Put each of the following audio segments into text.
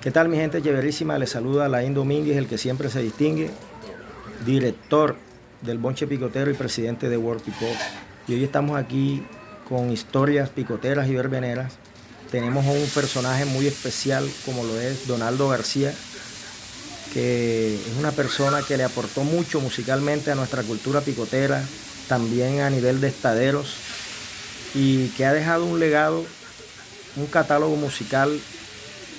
¿Qué tal, mi gente chéverísima? Les saluda Laín Domínguez, el que siempre se distingue, director del Bonche Picotero y presidente de World Picot. Y hoy estamos aquí con historias picoteras y verbeneras. Tenemos a un personaje muy especial como lo es Donaldo García, que es una persona que le aportó mucho musicalmente a nuestra cultura picotera, también a nivel de estaderos, y que ha dejado un legado, un catálogo musical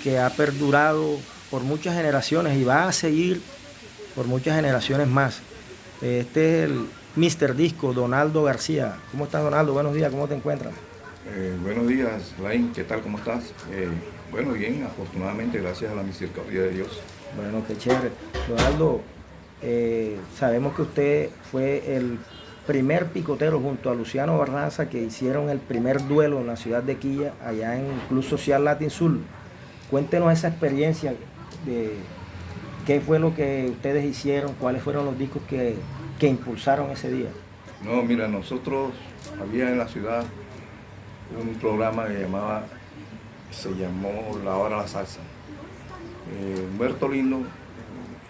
que ha perdurado por muchas generaciones y va a seguir por muchas generaciones más. Este es el Mr. Disco, Donaldo García. ¿Cómo estás, Donaldo? Buenos días, ¿cómo te encuentras? Buenos días, Lain, ¿qué tal? ¿Cómo estás? Bueno, bien, afortunadamente, gracias a la misericordia de Dios. Bueno, qué chévere. Donaldo, sabemos que usted fue el primer picotero junto a Luciano Barraza que hicieron el primer duelo en la ciudad de Quilla, allá en el Club Social Latin Sur. Cuéntenos esa experiencia de qué fue lo que ustedes hicieron, cuáles fueron los discos que impulsaron ese día. No, mira, nosotros había en la ciudad un programa se llamó La Hora de la Salsa. Humberto Lindo,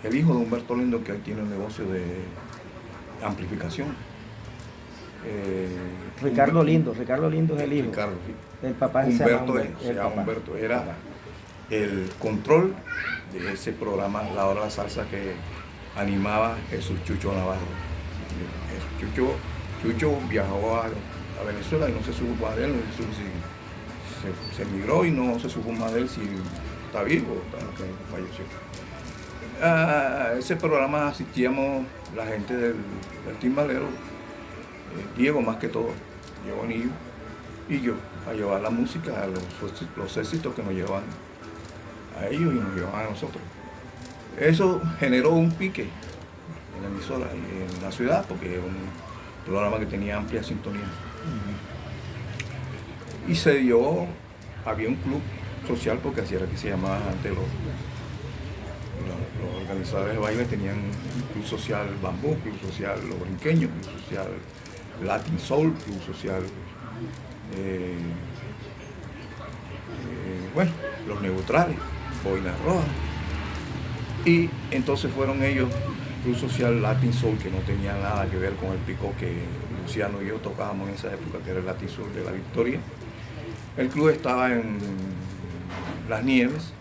el hijo de Humberto Lindo, que hoy tiene un negocio de amplificación. Ricardo Lindo es el hijo. Ricardo, sí. El papá Se llama Humberto, era el control de ese programa La Hora de la Salsa que animaba Jesús Chucho Navarro. Chucho viajó a Venezuela y no se supo más de él, se emigró y no se supo más de él si está vivo o falleció. A ese programa asistíamos la gente del timbalero, Diego más que todo, Diego Anillo y yo, a llevar la música, a los éxitos que nos llevan a ellos y nos llevaban a nosotros. Eso generó un pique en la emisora y en la ciudad, porque era un programa que tenía amplia sintonía. Y había un club social, porque así era que se llamaba antes los organizadores de baile tenían un club social Bambú, club social Los Brinqueños, club social Latin Soul, club social bueno, Los Neutrales, Boina Roja. Y entonces fueron ellos, Club Social Latin Soul, que no tenía nada que ver con el picó que Luciano y yo tocábamos en esa época, que era el Latin Soul de la Victoria. El club estaba en Las Nieves.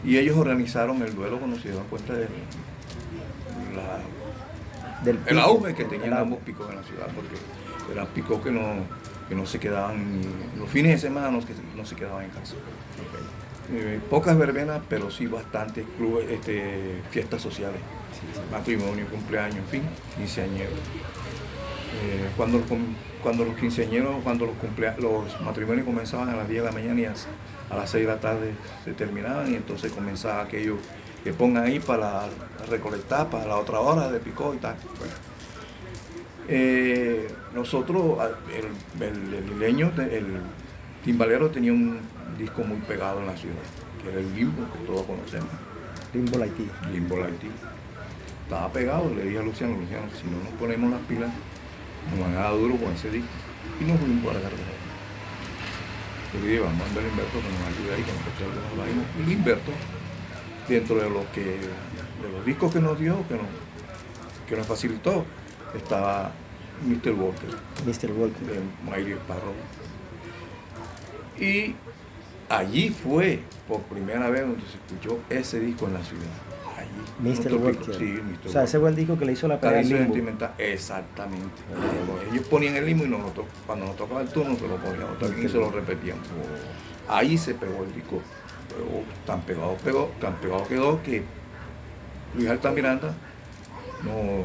Y ellos organizaron el duelo cuando se dieron cuenta del auge que tenían ambos picos en la ciudad, porque eran picos que no se quedaban, los fines de semana no se quedaban en casa. Pocas verbenas, pero sí bastantes clubes, fiestas sociales, matrimonio, cumpleaños, en fin, quinceañeros. Cuando los quinceañeros, los matrimonios comenzaban a las 10 de la mañana y a las 6 de la tarde se terminaban, y entonces comenzaba aquello que pongan ahí para recolectar para la otra hora de picó y tal. Bueno. Nosotros, el timbalero tenía un disco muy pegado en la ciudad, que era el Limbo, que todos conocemos. Limbo Haití. Limbo Haití. Estaba pegado, le dije a Luciano, si no nos ponemos las pilas, nos van a dar duro con ese disco. Y nos fuimos para la carretera. Le dije, vamos a andar a Humberto que nos ayude ahí, que nos eche algunas vainas. Y Humberto, dentro de los discos que nos dio, que nos facilitó, estaba Mr. Walker. De Mayri Sparrow. Y allí fue por primera vez donde se escuchó ese disco en la ciudad. Allí. Mr. Walker. Sí, Mr. O sea, ese fue el disco que le hizo la pegada al Limbo. Sentimental. Exactamente. Ellos ponían el Limbo y nosotros, cuando nos tocaba el turno, se lo poníamos también y se lo repetíamos. Ahí se pegó el disco. Pero tan pegado quedó que Luis Altamiranda nos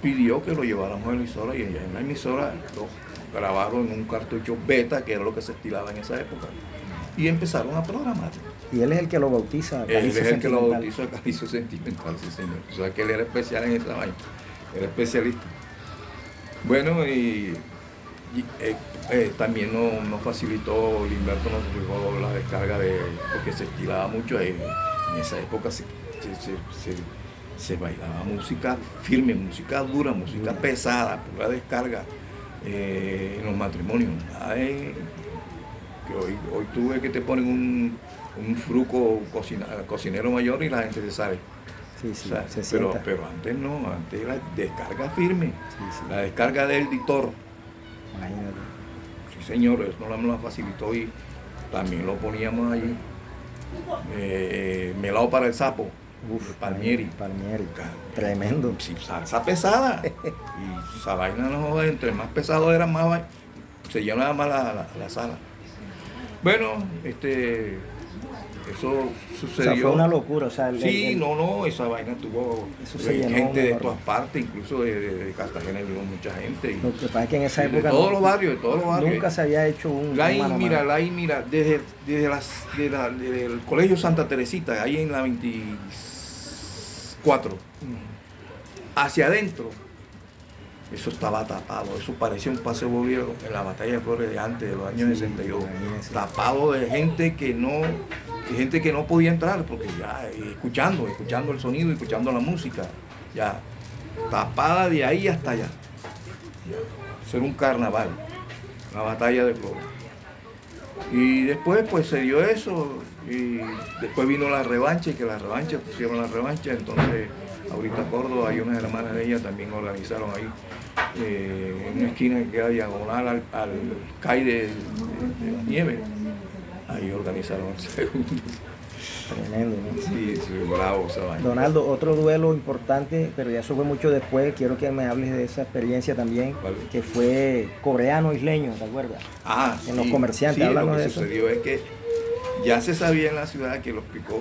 pidió que lo lleváramos a la emisora, y allá en la emisora lo grabaron en un cartucho beta, que era lo que se estilaba en esa época, y empezaron a programar. Y él es el que lo bautiza. Él es el que lo bautizó a Calizo Sentimental, sí señor. O sea que él era especial en esa vaina, era especialista. Bueno, también nos facilitó, Limberto nos facilitó la descarga porque se estilaba mucho. En esa época se bailaba música firme, música dura, música pesada, pura descarga en los matrimonios. Que hoy tú ves que te ponen un fruco cocinero mayor y la gente se sale. Sí, sí, O sea, se pero sienta. antes no, antes era descarga firme, Sí, sí. la descarga del editor. Imagínate. Sí, señor, eso nos la facilitó y también lo poníamos allí. Melado para el sapo, Uf, Palmieri. Palmieri. Tremendo. Sí, salsa pesada. Y esa vaina no joda, entre más pesado era, más se llenaba más la sala. Bueno, eso O sucedió. sea, fue una locura. O sea, Sí, no, esa vaina tuvo Eso se llenó gente de enorme. todas partes, incluso de Cartagena vino mucha gente. Y Lo que pasa es que en esa de época todos los barrios, nunca se había hecho un mano a mano. mira, desde el Colegio Santa Teresita, ahí en la 24, hacia adentro, eso estaba tapado, eso parecía un paseo bombero en la batalla de Flores de antes, de los años 62, imagínese. tapado de gente que no podía entrar, porque ya escuchando el sonido, escuchando la música, ya tapada de ahí hasta allá. Eso era un carnaval, una batalla de Flores. Y después pues se dio eso, y después vino la revancha, y que la revancha, pusieron la revancha, entonces ahorita Córdoba y unas hermanas de ella también organizaron ahí, en una esquina que queda diagonal al CAI de la nieve, ahí organizaron el segundo. Tremendo, ¿no? Sí, bravo esa vaina. Donaldo, otro duelo importante, pero ya eso fue mucho después, quiero que me hables de esa experiencia también, ¿Cuál? que fue coreano isleño, ¿te acuerdas? Sí, En los comerciantes, sí, háblanos lo que de eso. sucedió es que ya se sabía en la ciudad que los Picó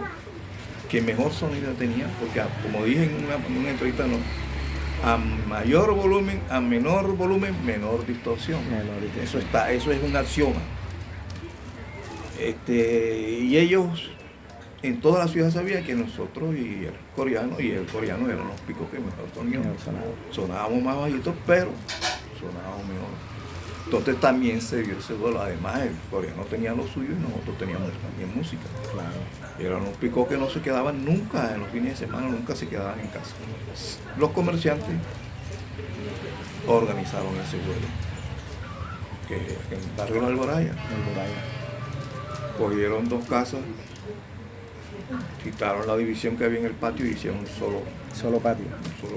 que mejor sonido tenían, porque como dije en una entrevista, no, a mayor volumen, a menor volumen, menor distorsión. Eso es un axioma. Y ellos en toda la ciudad sabían que nosotros y el coreano eran los Picó que mejor sonábamos más bajitos, pero sonábamos mejor. Entonces también se vio ese duelo. Además, el coreano tenía lo suyo y nosotros teníamos también música. Claro. Eran unos Picó que no se quedaban nunca en los fines de semana, nunca se quedaban en casa. Los comerciantes organizaron ese duelo, que en el barrio de Alboraya. Cogieron dos casas, quitaron la división que había en el patio y hicieron un Solo patio.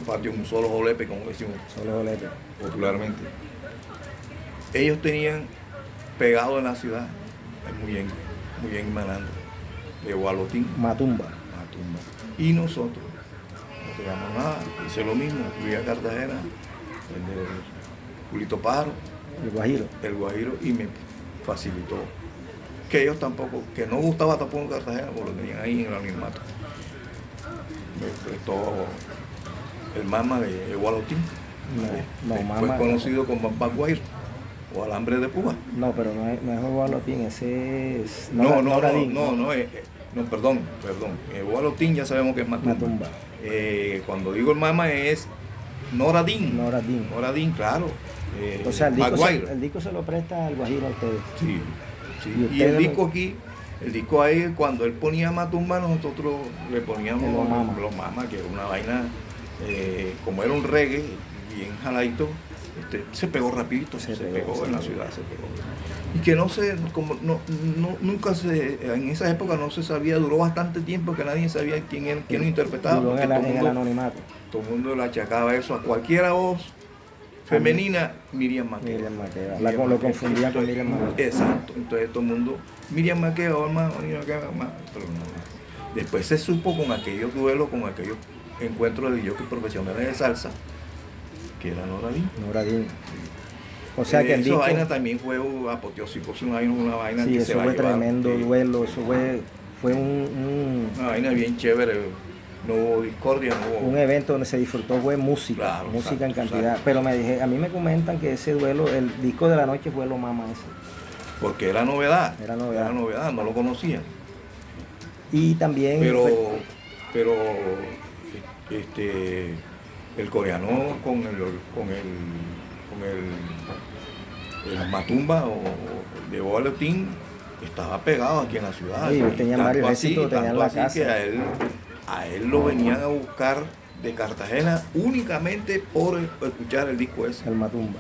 patio, un solo jolepe, como decimos Solo bolete. popularmente. Ellos tenían pegado en la ciudad, muy bien manando, de Gualotín, Matumba. y nosotros no pegamos nada, hice lo mismo, fui a Cartagena, el de Julito Pájaro, El Guajiro. y me facilitó. Que ellos tampoco, que no gustaba tampoco en Cartagena, porque lo tenían ahí en el anonimato. Me prestó el mama de Gualotín, después Mama. conocido como Baguair o Alambre de Púa. No, pero no es Gualotín, ese es... No, perdón. Gualotín ya sabemos que es Matumba. Cuando digo el mama es Noradín, claro. O sea, Baguair. el disco se lo presta al Guajiro a ustedes. Sí. Y Y el disco aquí, ahí, cuando él ponía Matumba, nosotros le poníamos los mamas, que era una vaina, como era un reggae, bien jaladito, se pegó rapidito, se pegó en la ciudad. Y que nunca en esa época no se sabía, duró bastante tiempo que nadie sabía quién lo interpretaba. Duró en el anonimato. Todo el mundo le achacaba eso a cualquiera voz femenina, Miriam Makeba. Lo confundía con Miriam Makeba. Exacto, entonces todo el mundo, Miriam Makeba, pero no. Después se supo con aquellos duelos, con aquellos encuentros de jockey profesionales de salsa, que era Noradín. O sea que el disco... Esa vaina también fue apoteósico, una vaina sí, que eso se va a fue llevar, tremendo duelo, eso fue una vaina bien chévere. No hubo discordia, no hubo... Un evento donde se disfrutó fue música, claro, música en cantidad. Exacto. Pero a mí me comentan que ese duelo, el disco de la noche fue lo mama ese. Porque era novedad, no lo conocían. Y también... Pero el coreano con el Matumba o de Gualotín estaba pegado aquí en la ciudad. Sí, tenían varios éxitos, tenían la casa. Que a él lo venían a buscar de Cartagena únicamente por escuchar el disco ese. El Matumba.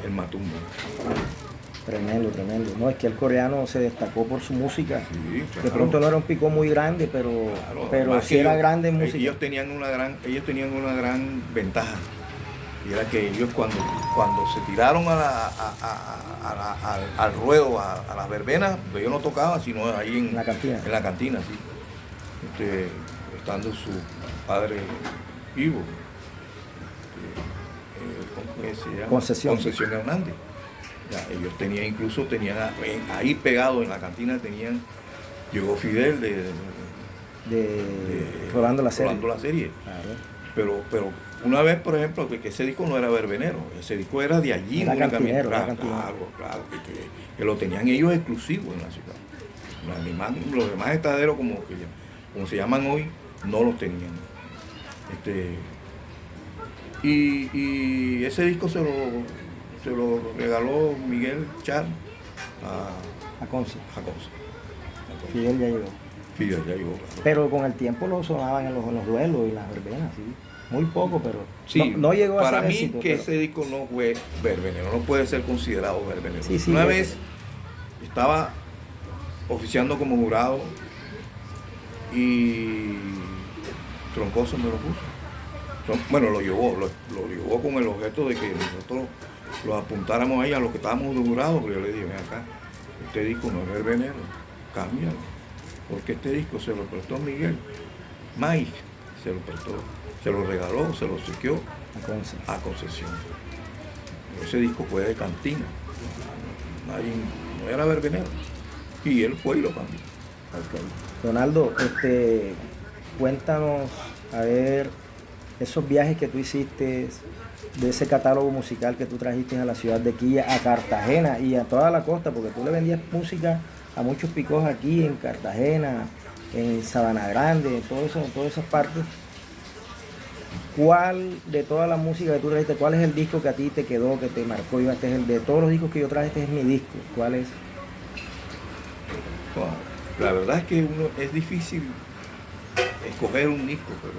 Tremendo, tremendo. No, es que el coreano se destacó por su música. Sí, claro. De pronto no era un picó muy grande, pero Claro, sí era grande en música. Ellos tenían una gran ventaja. Y era que ellos cuando se tiraron al ruedo, a las verbenas, ellos no tocaban, sino ahí en la cantina. En la cantina, sí. Estando su padre vivo. ¿Cómo se llama? Concesión Hernández. Ya, ellos tenían ahí pegado en la cantina llegó Fidel de Rolando la serie. Claro. Pero una vez, por ejemplo, que ese disco no era verbenero, ese disco era de allí, era únicamente. Claro, que lo tenían ellos exclusivos en la ciudad. Los demás estaderos, como se llaman hoy, no los tenían. Y ese disco se lo regaló Miguel Char a Conce. Fidel ya llegó. Claro. Pero con el tiempo lo sonaban en los duelos y las verbenas, sí. Muy poco, pero sí, no llegó a ser para mí éxito, que ese disco no fue verbenero, no puede ser considerado verbenero. Sí, Una vez estaba oficiando como jurado y Troncoso me lo puso. Bueno, lo llevó con el objeto de que nosotros lo apuntáramos ahí a los que estábamos de jurado, pero yo le dije, ven acá, este disco no es verbenero, cámbialo, porque este disco se lo prestó Miguel, Mike se lo prestó, se lo regaló, se lo obsequió a Concesión. Ese disco fue de cantina, no era verbenero, y él fue y lo cambió. Okay. Donaldo, cuéntanos, a ver, esos viajes que tú hiciste, de ese catálogo musical que tú trajiste a la ciudad de Quilla, a Cartagena y a toda la costa, porque tú le vendías música a muchos picos aquí en Cartagena, en Sabana Grande, en todas esas partes. ¿Cuál de toda la música que tú trajiste, cuál es el disco que a ti te quedó, que te marcó? Este es el de todos los discos que yo traje, este es mi disco. ¿Cuál es? Bueno, la verdad es que es difícil escoger un disco, pero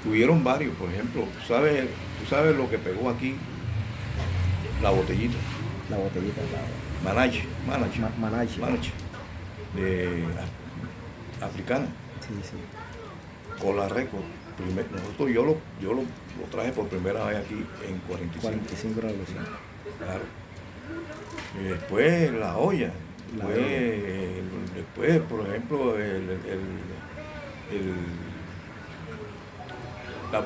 tuvieron varios. Por ejemplo, ¿tú sabes lo que pegó aquí? La Botellita. La Botellita, claro. Manache. De Africana. Sí. Con la Record. Yo lo traje por primera vez aquí en 45 revoluciones. Claro. Y después La Olla. Después, por ejemplo, la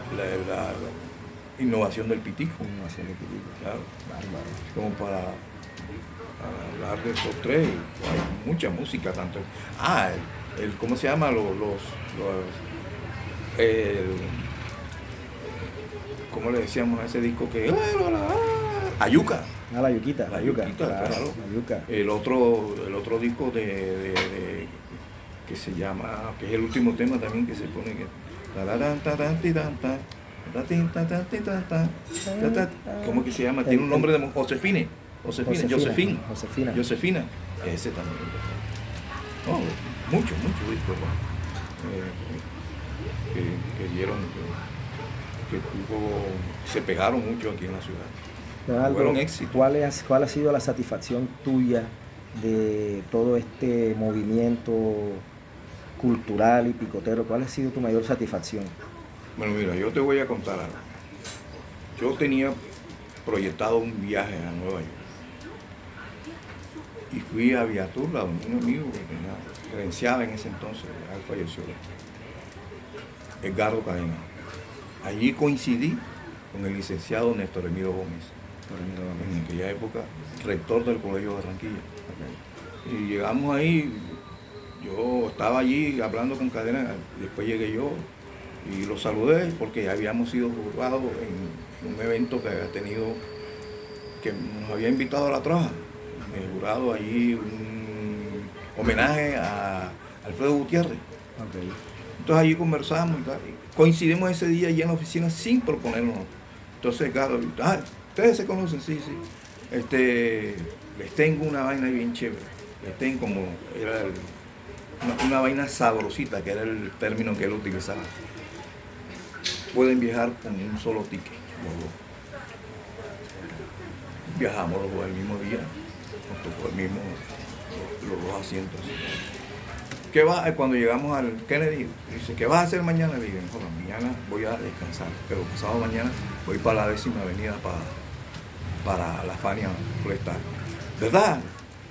innovación del Pitico. Claro. Como para hablar de esos tres, hay mucha música, tanto. ¿Cómo se llama? ¿Cómo le decíamos a ese disco que? Ayuca. La Yuquita. Claro. La yuca. El otro disco que se llama, que es el último tema también que se pone que ¿cómo que se llama? Tiene un nombre de Josefina. Ese también. No, muchos discos que dieron, que se pegaron mucho aquí en la ciudad. Donaldo, fueron éxitos. ¿Cuál ha sido la satisfacción tuya de todo este movimiento cultural y picotero? ¿Cuál ha sido tu mayor satisfacción? Bueno, mira, yo te voy a contar algo. Yo tenía proyectado un viaje a Nueva York y fui a Viatur, a un amigo que gerenciaba en ese entonces, ya falleció, Edgardo Cadena. Allí coincidí con el licenciado Néstor Emilio Gómez, en aquella época rector del Colegio de Barranquilla. Okay. Y llegamos ahí, yo estaba allí hablando con Cadena, después llegué yo y lo saludé porque ya habíamos sido jurados en un evento que había tenido, que nos había invitado a la Troja, jurado allí un homenaje a Alfredo Gutiérrez. Okay. Entonces allí conversamos y tal. Coincidimos ese día allí en la oficina sin proponernos. Entonces, claro, ustedes se conocen, sí. Les tengo una vaina bien chévere. Les tengo como, era una vaina sabrosita, que era el término que él utilizaba. Pueden viajar con un solo ticket, los dos. Viajamos los dos el mismo día. nos tocó el mismo, los dos asientos. ¿Qué va? Cuando llegamos al Kennedy, dice, ¿qué vas a hacer mañana? Le digo, joder, mañana voy a descansar, pero pasado mañana voy para la 10ª avenida para la Fania Forestal. ¿Verdad?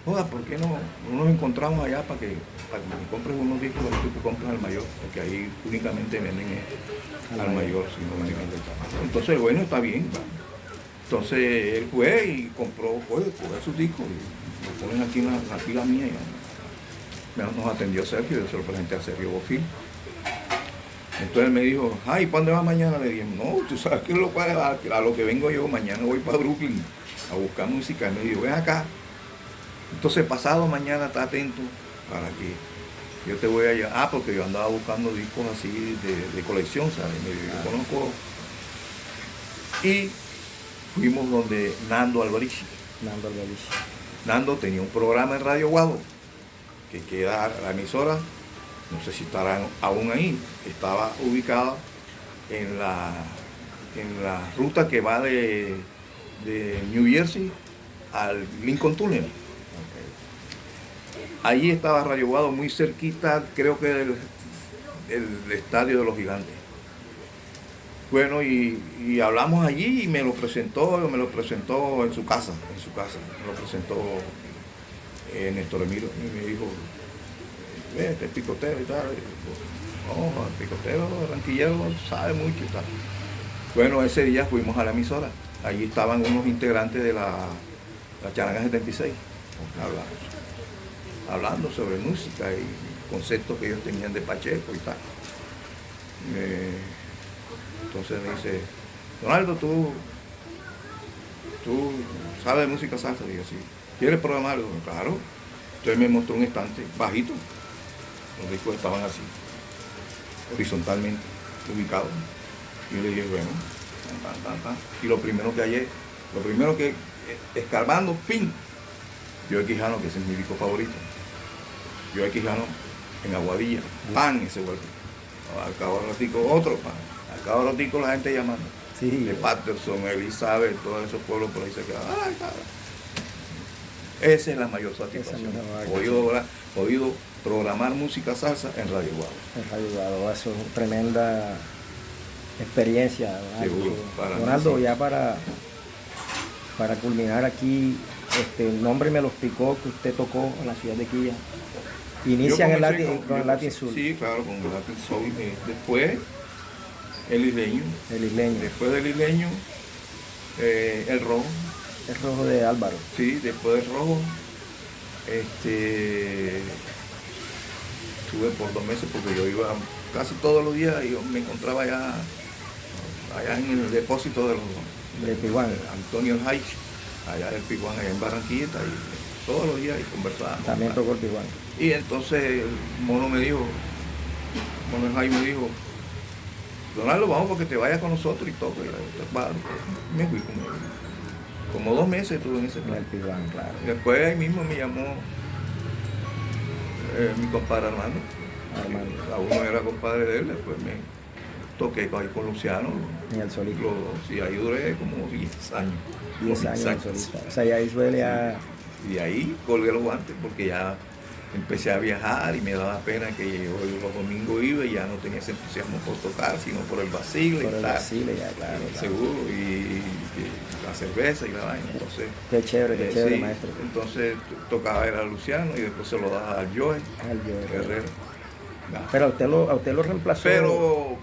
Joder, ¿por qué no nos encontramos allá para que me compres unos discos que tú compras al mayor? Porque ahí únicamente venden al mayor, si no venden al detalle. Entonces, bueno, está bien. ¿Va? Entonces él fue y compró, coge sus discos y lo ponen aquí en la fila mía. Y nos atendió Sergio, yo se lo presenté a Sergio Bofil. Entonces él me dijo, ay, ¿para dónde vas mañana? Le dije, no, tú sabes que a lo que vengo yo, mañana voy para Brooklyn a buscar música. Y me dijo, ven acá. Entonces pasado mañana está atento para que yo te voy a llevar. Porque yo andaba buscando discos así de colección, ¿sabes? Yo conozco. Y fuimos donde Nando Alvarici. Nando tenía un programa en Radio Guado, que queda la emisora, no sé si estarán aún ahí, estaba ubicada en la ruta que va de New Jersey al Lincoln Tunnel. Allí estaba Radio Guado, muy cerquita, creo que del Estadio de los Gigantes. Bueno, y hablamos allí y me lo presentó en su casa, me lo presentó Néstor Emilio, y me dijo, este picotero y tal. No, el picotero barranquillero sabe mucho y tal. Bueno, ese día fuimos a la emisora, allí estaban unos integrantes de la Charanga 76, hablando sobre música y conceptos que ellos tenían de Pacheco y tal. Entonces me dice, Donaldo, ¿tú sabes de música salsa? Digo, sí. ¿Quieres programarlo? Claro. Entonces me mostró un estante bajito. Los discos estaban así, horizontalmente ubicados. Y yo le dije, bueno, y lo primero que escarbando, ¡pin! Joe Quijano, que ese es mi disco favorito. Joe Quijano en Aguadilla, ¡pan! Ese golpe. Al cabo de ratico, otro pan. Al cabo de ratico la gente llamando. Sí. De Patterson, Elizabeth, todos esos pueblos por ahí se quedaban. ¡Ay, cabrón! Esa es la mayor satisfacción. Podido programar música salsa en Radio Guado. En Radio Guado, eso es una tremenda experiencia. Seguro, Donaldo, ya para culminar aquí, el nombre me lo explicó que usted tocó en la ciudad de Quilla. Inician con el Latin Soul. Sí, claro, con el Latin Soul. Después el isleño. Después del isleño, el rojo. El rojo de Álvaro. Sí, después del rojo, estuve por 2 meses porque yo iba casi todos los días y yo me encontraba allá en el depósito de Piguán. Antonio Haich, allá del Piguán, allá en Barranquillita, y todos los días y conversábamos. También tocó el Piguán. Y entonces el Mono Haich me dijo, Donaldo, vamos porque te vayas con nosotros y todo. Y me fui con él. Como 2 meses estuve en ese plan. Piguán, claro. Después ahí mismo me llamó mi compadre Armando. Uno era compadre de él, después me toqué ahí con Luciano. En el solista. Sí, ahí duré como 10 años. 10 años en solista. O sea, ya ahí suele a... Y de ahí colgué los guantes porque ya empecé a viajar y me daba pena que yo los domingos iba y ya no tenía ese entusiasmo por tocar, sino por el vacile. Por el vacile, ya, claro. Seguro, y la cerveza y la vaina. Entonces, qué chévere, sí, maestro. Entonces tocaba era a Luciano y después se lo daba al Joe Herrera. Pero a usted lo reemplazó.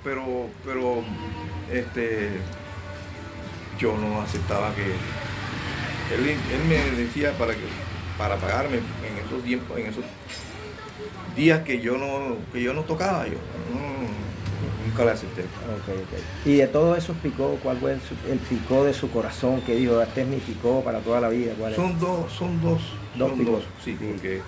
Pero yo no aceptaba que él me decía para pagarme en esos tiempos, en esos días que yo no tocaba, yo nunca le acepté. Okay. Y de todos esos picó, ¿cuál fue el picó de su corazón que dijo, este es mi picó para toda la vida? ¿Cuál es? Son dos picos. Sí, sí. Porque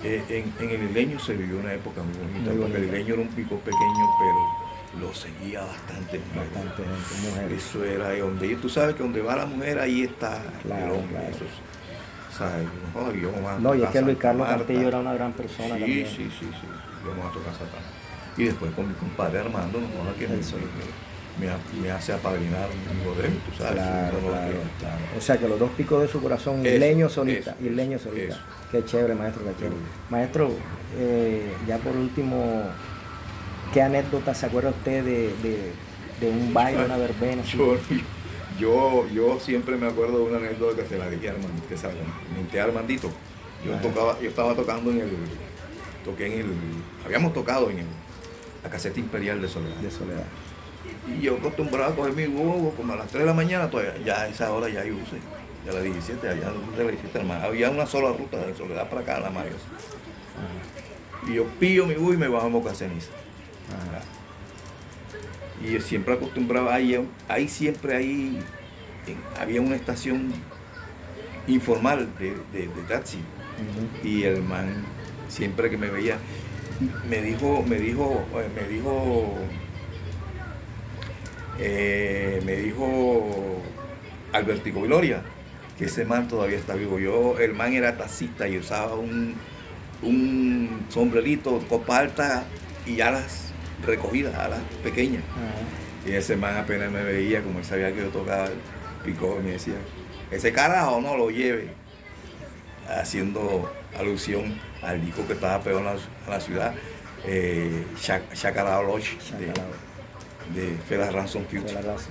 en el isleño se vivió una época muy bonita, porque el isleño era un pico pequeño, pero lo seguía bastante gente, mujeres. Eso era donde, tú sabes que donde va la mujer, ahí está el hombre. Claro. Eso, ¿sabes? Y es que Luis Carlos Cantillo era una gran persona también. Sí. Yo me voy a tocar Satán. Y después con mi compadre Armando, me hace apadrinar un hijo de él, tú sabes. Claro, Uno claro, que- claro. O sea que los dos picos de su corazón, Eso, isleños solita, eso, isleños eso, solita. eso. Qué chévere, maestro, qué chévere. Seguro. Maestro, ya por último, ¿qué anécdota se acuerda usted de un baile, una verbena? así? Yo siempre me acuerdo de una anécdota que se la dije a Armandito, que se la comenté a Armandito. Ajá. Yo estaba tocando habíamos tocado en la caseta imperial de Soledad. De Soledad. Y yo acostumbraba a coger mi huevo como a las 3 de la mañana, todavía, ya a esa hora ya hay buses, ya a las 17, allá de las 17 hermano. Había una sola ruta de Soledad para acá, a la Marios. Ajá. Y yo pillo mi bus y me bajo a Boca Ceniza. Ajá. Y yo siempre acostumbraba, ahí siempre había una estación informal de taxi. Ujú. Y el man, siempre que me veía, me dijo Albertico Gloria, que ese man todavía está vivo. El man era taxista y usaba un sombrerito, copa alta y alas recogidas, alas pequeñas. Ajá. Y ese man apenas me veía, como él sabía que yo tocaba, picó y me decía, ese carajo no lo lleve, haciendo alusión al disco que estaba pegado en la ciudad, Shakara Lodge, Chacalao. de Fela Ransom Fue Future. la raza.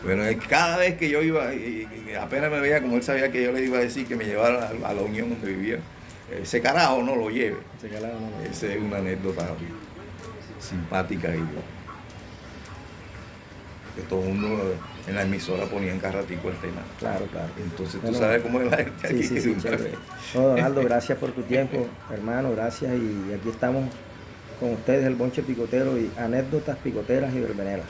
Bueno, cada vez que yo iba, y apenas me veía, como él sabía que yo le iba a decir que me llevara a la unión donde vivía, ese carajo no lo lleve. Chacalao, no. Esa es una anécdota simpática y que todo el mundo en la emisora ponía en carratico el tema. Claro, claro. Entonces tú Bueno, sabes cómo es la gente aquí. Sí, que sí, nunca- chévere. No, Donaldo, gracias por tu tiempo, hermano, gracias. Y aquí estamos con ustedes, el Bonche Picotero, y anécdotas picoteras y verbeneras.